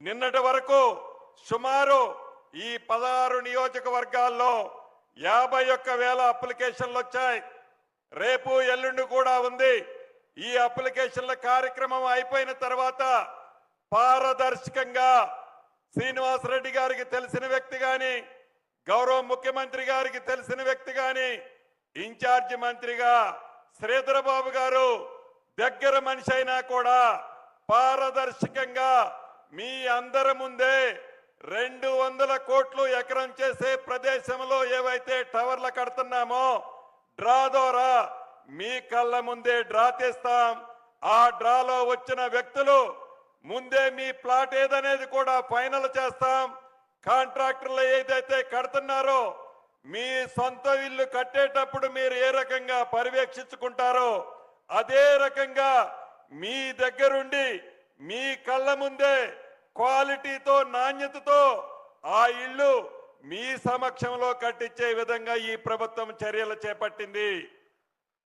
నిన్నటి వరకు సుమారు ఈ 16 నియోజకవర్గాల్లో 51,000 అప్లికేషన్లు వచ్చాయి. రేపు ఎల్లుండి కూడా ఉంది. ఈ అప్లికేషన్ల కార్యక్రమం అయిపోయిన తర్వాత పారదర్శకంగా శ్రీనివాసరెడ్డి గారికి తెలిసిన వ్యక్తి గాని, గౌరవ ముఖ్యమంత్రి గారికి తెలిసిన వ్యక్తి గాని, ఇన్ఛార్జి మంత్రిగా శ్రీధర్ బాబు గారు దగ్గర మనిషి అయినా కూడా పారదర్శకంగా మీ అందరి ముందే 200 కోట్లు ఎకరం చేసే ప్రదేశంలో ఏవైతే టవర్లు కడుతున్నామో డ్రా ద్వారా మీ కళ్ళ ముందే డ్రా తీస్తాం. ఆ డ్రాలో వచ్చిన వ్యక్తులు ముందే మీ ప్లాట్ ఏదనేది కూడా ఫైనల్ చేస్తాం. కాంట్రాక్టర్లు ఏదైతే కడుతున్నారో మీ సొంత ఇల్లు కట్టేటప్పుడు మీరు ఏ రకంగా పర్యవేక్షించుకుంటారో అదే రకంగా మీ దగ్గరుండి మీ కళ్ళ ముందే క్వాలిటీతో నాణ్యతతో ఆ ఇల్లు మీ సమక్షంలో కట్టించే విధంగా ఈ ప్రభుత్వం చర్యలు చేపట్టింది.